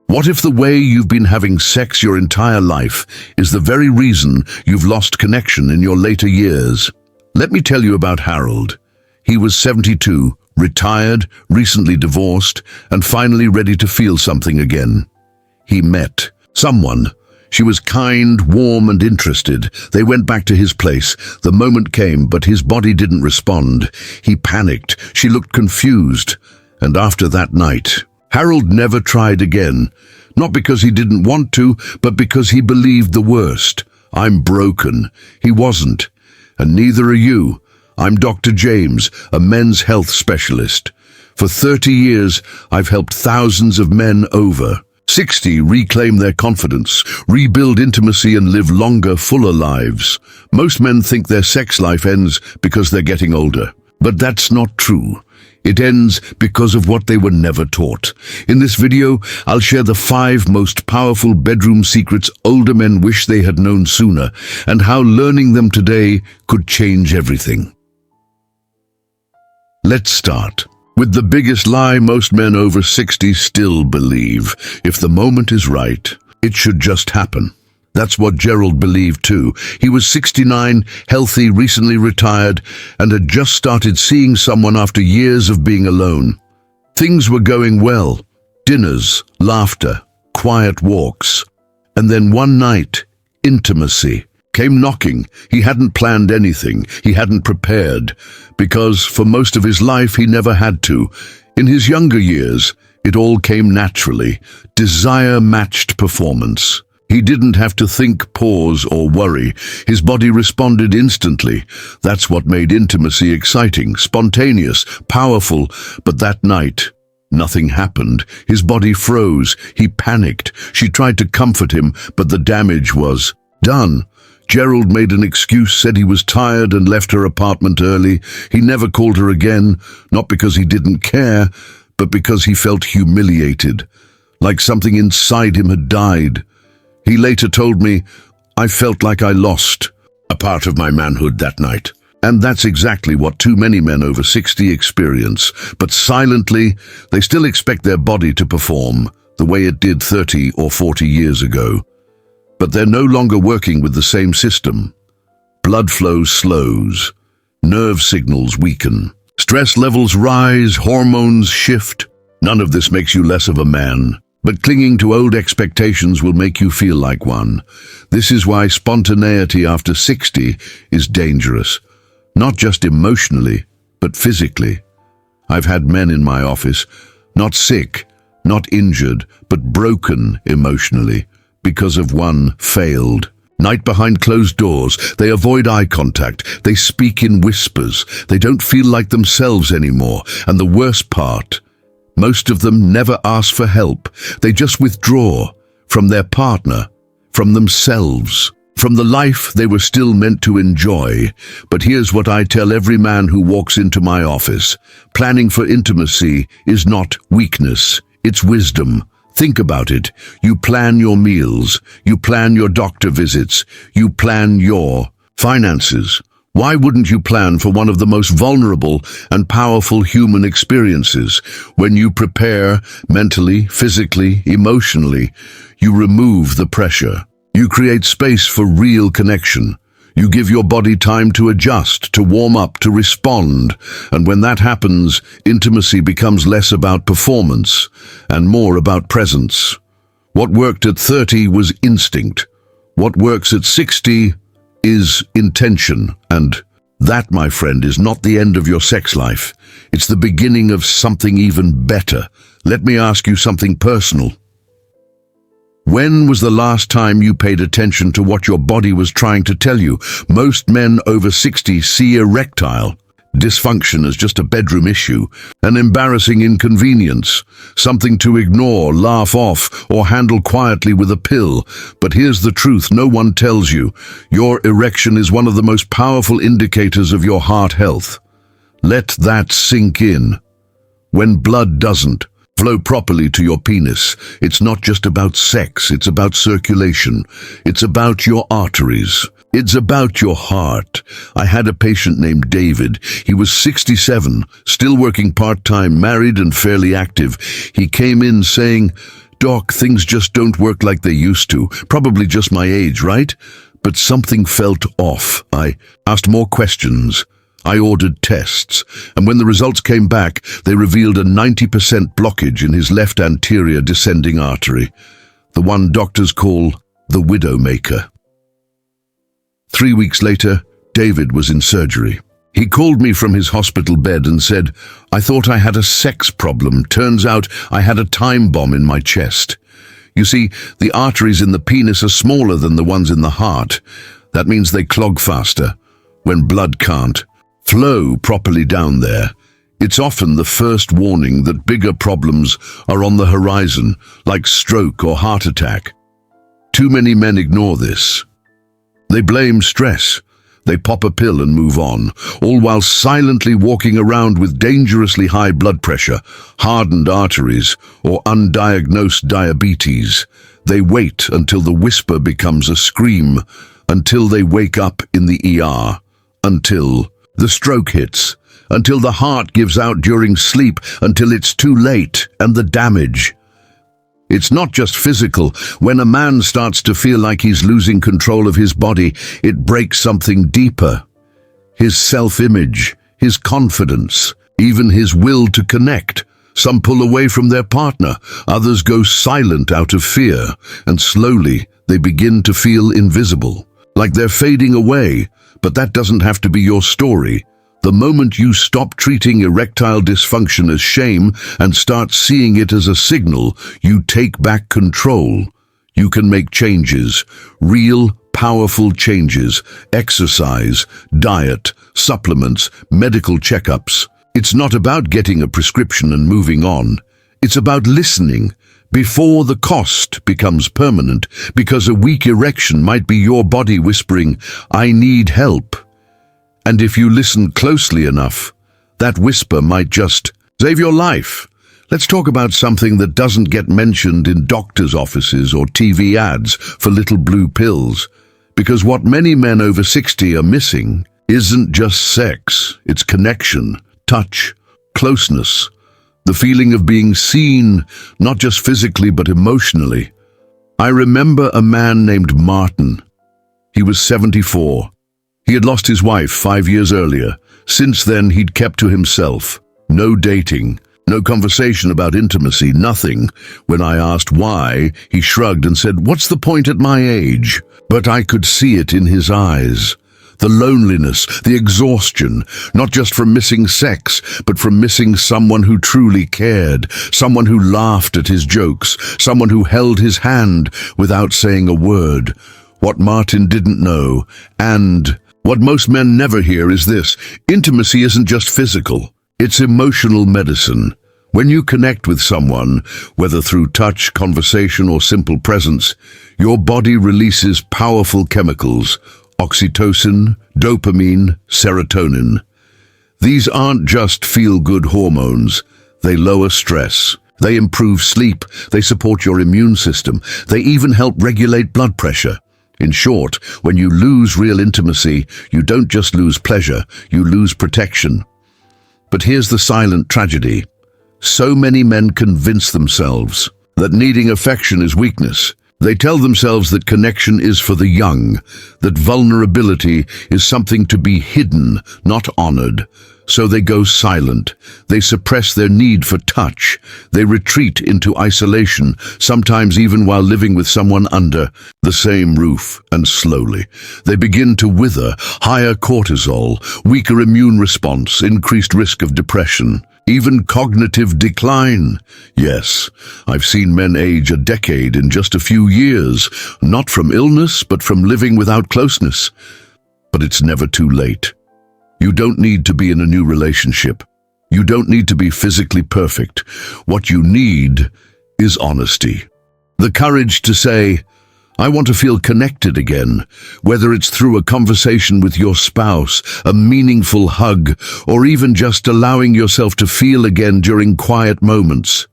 What if the way you've been having sex your entire life is the very reason you've lost connection in your later years? Let me tell you about Harold. He was 72, retired, recently divorced, and finally ready to feel something again. He met someone. She was kind, warm, and interested. They went back to his place. The moment came, but his body didn't respond. He panicked. She looked confused. And after that night, Harold never tried again. Not because he didn't want to, but because he believed the worst. I'm broken. He wasn't. And neither are you. I'm Dr. James, a men's health specialist. For 30 years, I've helped thousands of men over 60 reclaim their confidence, rebuild intimacy, and live longer, fuller lives. Most men think their sex life ends because they're getting older. But that's not true. It ends because of what they were never taught. In this video, I'll share the 5 most powerful bedroom secrets older men wish they had known sooner, and how learning them today could change everything. Let's start with the biggest lie most men over 60 still believe. If the moment is right, it should just happen. That's what Gerald believed too. He was 69, healthy, recently retired, and had just started seeing someone after years of being alone. Things were going well. Dinners, laughter, quiet walks. And then one night, intimacy came knocking. He hadn't planned anything. He hadn't prepared. Because for most of his life, he never had to. In his younger years, it all came naturally. Desire matched performance. He didn't have to think, pause, or worry. His body responded instantly. That's what made intimacy exciting, spontaneous, powerful. But that night, nothing happened. His body froze. He panicked. She tried to comfort him, but the damage was done. Gerald made an excuse, said he was tired, and left her apartment early. He never called her again, not because he didn't care, but because he felt humiliated, like something inside him had died. He later told me, I felt like I lost a part of my manhood that night. And that's exactly what too many men over 60 experience. But silently, they still expect their body to perform the way it did 30 or 40 years ago. But they're no longer working with the same system. Blood flow slows, nerve signals weaken, stress levels rise, hormones shift. None of this makes you less of a man. But clinging to old expectations will make you feel like one. This is why spontaneity after 60 is dangerous. Not just emotionally, but physically. I've had men in my office, not sick, not injured, but broken emotionally, because of one failed night behind closed doors. They avoid eye contact. They speak in whispers. They don't feel like themselves anymore. And the worst part, most of them never ask for help. They just withdraw from their partner, from themselves, from the life they were still meant to enjoy. But here's what I tell every man who walks into my office. Planning for intimacy is not weakness, it's wisdom. Think about it. You plan your meals. You plan your doctor visits. You plan your finances. Why wouldn't you plan for one of the most vulnerable and powerful human experiences? When you prepare mentally, physically, emotionally, you remove the pressure. You create space for real connection. You give your body time to adjust, to warm up, to respond. And when that happens, intimacy becomes less about performance and more about presence. What worked at 30 was instinct. What works at 60 is intention. And that, my friend, is not the end of your sex life. It's the beginning of something even better. Let me ask you something personal. When was the last time you paid attention to what your body was trying to tell you? Most men over 60 see erectile dysfunction as just a bedroom issue, an embarrassing inconvenience, something to ignore, laugh off, or handle quietly with a pill. But here's the truth no one tells you. Your erection is one of the most powerful indicators of your heart health. Let that sink in. When blood doesn't flow properly to your penis, it's not just about sex, it's about circulation. It's about your arteries. It's about your heart. I had a patient named David. He was 67, still working part-time, married and fairly active. He came in saying, "Doc, things just don't work like they used to. Probably just my age, right?" But something felt off. I asked more questions. I ordered tests, and when the results came back, they revealed a 90% blockage in his left anterior descending artery, the one doctors call the widowmaker. 3 weeks later, David was in surgery. He called me from his hospital bed and said, "I thought I had a sex problem. Turns out I had a time bomb in my chest." You see, the arteries in the penis are smaller than the ones in the heart. That means they clog faster, when blood can't flow properly down there. It's often the first warning that bigger problems are on the horizon, like stroke or heart attack. Too many men ignore this. They blame stress. They pop a pill and move on, all while silently walking around with dangerously high blood pressure, hardened arteries, or undiagnosed diabetes. They wait until the whisper becomes a scream, until they wake up in the ER, until the stroke hits, until the heart gives out during sleep, until it's too late, and the damage. It's not just physical. When a man starts to feel like he's losing control of his body, it breaks something deeper. His self-image, his confidence, even his will to connect. Some pull away from their partner, others go silent out of fear, and slowly they begin to feel invisible, like they're fading away. But that doesn't have to be your story. The moment you stop treating erectile dysfunction as shame and start seeing it as a signal, you take back control. You can make changes, real, powerful changes, exercise, diet, supplements, medical checkups. It's not about getting a prescription and moving on. It's about listening before the cost becomes permanent, because a weak erection might be your body whispering, "I need help." And if you listen closely enough, that whisper might just save your life. Let's talk about something that doesn't get mentioned in doctors' offices or TV ads for little blue pills. Because what many men over 60 are missing isn't just sex, it's connection, touch, closeness, the feeling of being seen, not just physically but emotionally. I remember a man named Martin. He was 74. He had lost his wife 5 years earlier. Since then, he'd kept to himself. No dating, no conversation about intimacy, nothing. When I asked why, he shrugged and said, "What's the point at my age?" But I could see it in his eyes. The loneliness, the exhaustion, not just from missing sex, but from missing someone who truly cared, someone who laughed at his jokes, someone who held his hand without saying a word. What Martin didn't know, and what most men never hear, is this: intimacy isn't just physical, it's emotional medicine. When you connect with someone, whether through touch, conversation, or simple presence, your body releases powerful chemicals: oxytocin, dopamine, serotonin. These aren't just feel-good hormones. They lower stress. They improve sleep. They support your immune system. They even help regulate blood pressure. In short, when you lose real intimacy, you don't just lose pleasure, you lose protection. But here's the silent tragedy. So many men convince themselves that needing affection is weakness. They tell themselves that connection is for the young, that vulnerability is something to be hidden, not honored. So they go silent. They suppress their need for touch. They retreat into isolation, sometimes even while living with someone under the same roof, and slowly they begin to wither. Higher cortisol, weaker immune response, increased risk of depression, even cognitive decline. Yes, I've seen men age a decade in just a few years, not from illness, but from living without closeness. But it's never too late. You don't need to be in a new relationship. You don't need to be physically perfect. What you need is honesty. The courage to say, "I want to feel connected again," whether it's through a conversation with your spouse, a meaningful hug, or even just allowing yourself to feel again during quiet moments.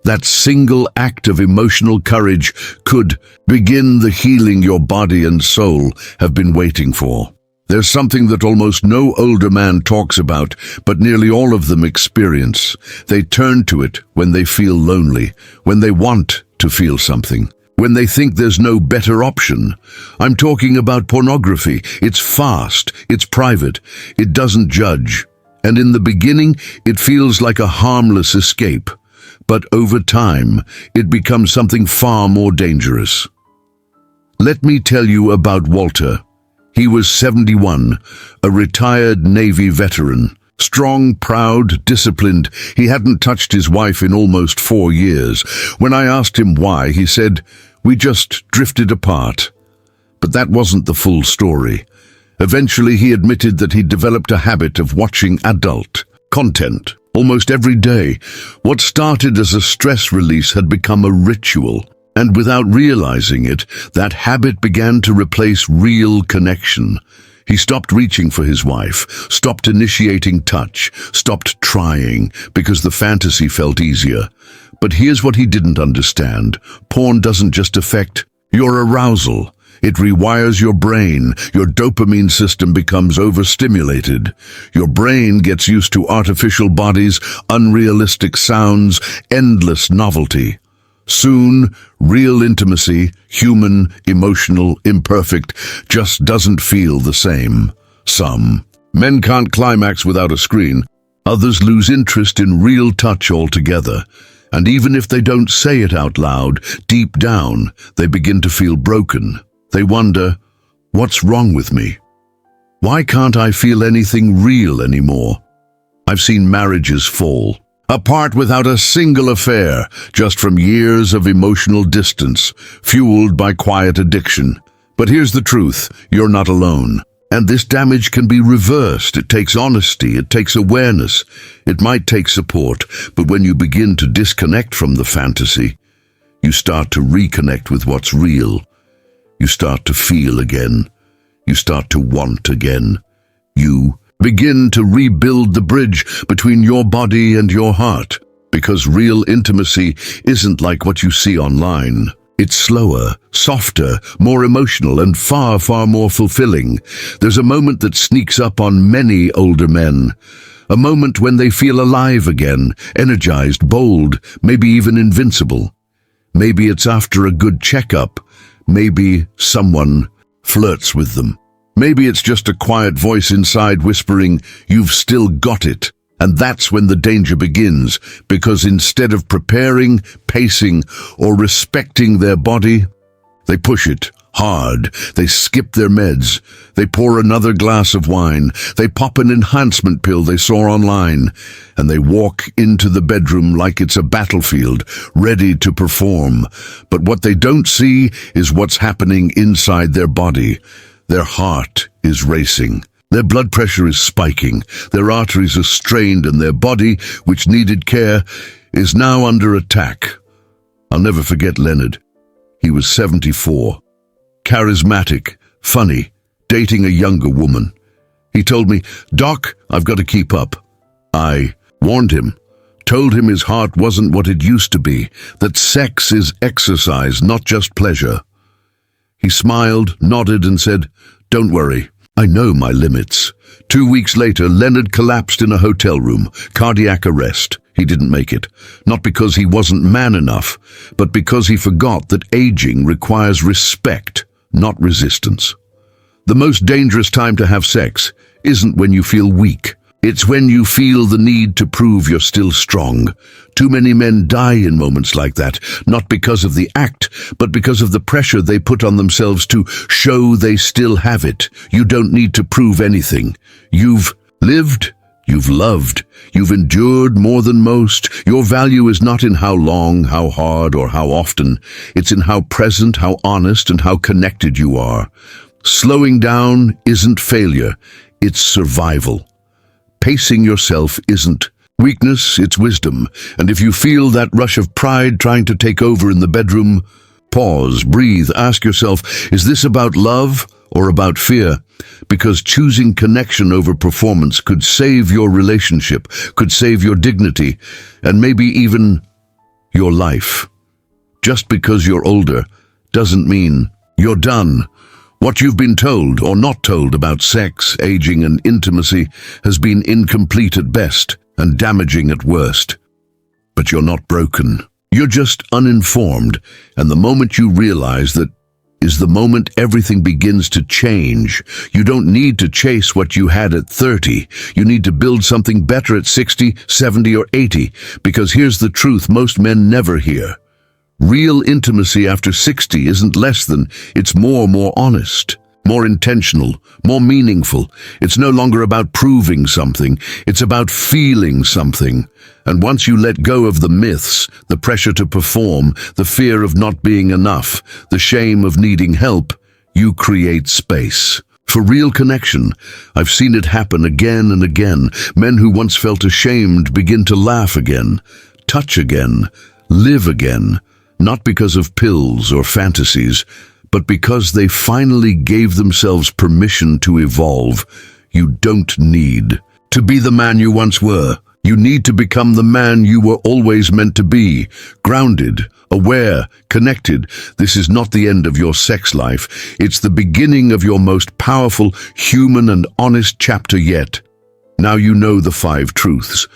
That single act of emotional courage could begin the healing your body and soul have been waiting for. There's something that almost no older man talks about, but nearly all of them experience. They turn to it when they feel lonely, when they want to feel something, when they think there's no better option. I'm talking about pornography. It's fast, it's private, it doesn't judge. And in the beginning, it feels like a harmless escape. But over time, it becomes something far more dangerous. Let me tell you about Walter. He was 71, a retired Navy veteran. Strong, proud, disciplined. He hadn't touched his wife in almost 4 years. When I asked him why, he said, "We just drifted apart." But that wasn't the full story. Eventually, he admitted that he'd developed a habit of watching adult content almost every day. What started as a stress release had become a ritual. And without realizing it, that habit began to replace real connection. He stopped reaching for his wife, stopped initiating touch, stopped trying, because the fantasy felt easier. But here's what he didn't understand. Porn doesn't just affect your arousal. It rewires your brain. Your dopamine system becomes overstimulated. Your brain gets used to artificial bodies, unrealistic sounds, endless novelty. Soon, real intimacy, human, emotional, imperfect, just doesn't feel the same. Some men can't climax without a screen. Others lose interest in real touch altogether. And even if they don't say it out loud, deep down, they begin to feel broken. They wonder, what's wrong with me? Why can't I feel anything real anymore? I've seen marriages fall apart without a single affair, just from years of emotional distance, fueled by quiet addiction. But here's the truth, you're not alone. And this damage can be reversed. It takes honesty, it takes awareness, it might take support, but when you begin to disconnect from the fantasy, you start to reconnect with what's real. You start to feel again. You start to want again. You begin to rebuild the bridge between your body and your heart, because real intimacy isn't like what you see online. It's slower, softer, more emotional, and far, far more fulfilling. There's a moment that sneaks up on many older men. A moment when they feel alive again, energized, bold, maybe even invincible. Maybe it's after a good checkup. Maybe someone flirts with them. Maybe it's just a quiet voice inside whispering, "You've still got it." And that's when the danger begins, because instead of preparing, pacing, or respecting their body, they push it hard. They skip their meds. They pour another glass of wine. They pop an enhancement pill they saw online. And they walk into the bedroom like it's a battlefield, ready to perform. But what they don't see is what's happening inside their body. Their heart is racing. Their blood pressure is spiking. Their arteries are strained, and their body, which needed care, is now under attack. I'll never forget Leonard. He was 74. Charismatic, funny, dating a younger woman. He told me, "Doc, I've got to keep up." I warned him, told him his heart wasn't what it used to be, that sex is exercise, not just pleasure. He smiled, nodded, and said, "Don't worry, I know my limits." 2 weeks later, Leonard collapsed in a hotel room, cardiac arrest. He didn't make it, not because he wasn't man enough, but because he forgot that aging requires respect, not resistance. The most dangerous time to have sex isn't when you feel weak. It's when you feel the need to prove you're still strong. Too many men die in moments like that, not because of the act, but because of the pressure they put on themselves to show they still have it. You don't need to prove anything. You've lived, you've loved, you've endured more than most. Your value is not in how long, how hard, or how often. It's in how present, how honest, and how connected you are. Slowing down isn't failure, it's survival. Pacing yourself isn't weakness, it's wisdom. And if you feel that rush of pride trying to take over in the bedroom, pause, breathe, ask yourself, is this about love or about fear? Because choosing connection over performance could save your relationship, could save your dignity, and maybe even your life. Just because you're older doesn't mean you're done. What you've been told or not told about sex, aging, and intimacy has been incomplete at best and damaging at worst. But you're not broken. You're just uninformed, and the moment you realize that is the moment everything begins to change. You don't need to chase what you had at 30. You need to build something better at 60, 70, or 80, because here's the truth most men never hear. Real intimacy after 60 isn't less than, it's more honest, more intentional, more meaningful. It's no longer about proving something, it's about feeling something. And once you let go of the myths, the pressure to perform, the fear of not being enough, the shame of needing help, you create space for real connection. I've seen it happen again and again. Men who once felt ashamed begin to laugh again, touch again, live again. Not because of pills or fantasies, but because they finally gave themselves permission to evolve. You don't need to be the man you once were. You need to become the man you were always meant to be. Grounded, aware, connected. This is not the end of your sex life. It's the beginning of your most powerful, human and honest chapter yet. Now you know the 5 truths.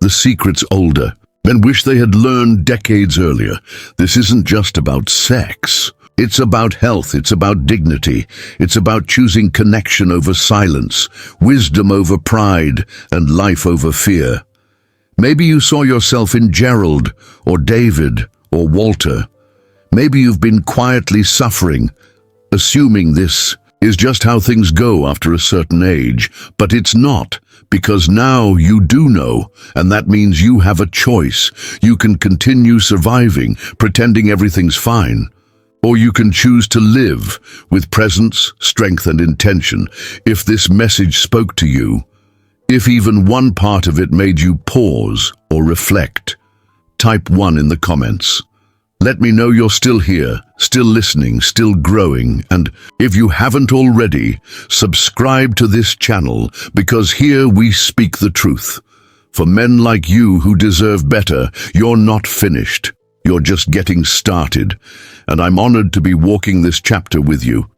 The secret's older. Men wish they had learned decades earlier. This isn't just about sex. It's about health, it's about dignity, it's about choosing connection over silence, wisdom over pride, and life over fear. Maybe you saw yourself in Gerald, or David, or Walter. Maybe you've been quietly suffering, assuming this is just how things go after a certain age, but it's not. Because now you do know, and that means you have a choice. You can continue surviving, pretending everything's fine. Or you can choose to live with presence, strength, and intention. If this message spoke to you, if even one part of it made you pause or reflect, type 1 in the comments. Let me know you're still here, still listening, still growing, and if you haven't already, subscribe to this channel, because here we speak the truth. For men like you who deserve better, you're not finished. You're just getting started, and I'm honored to be walking this chapter with you.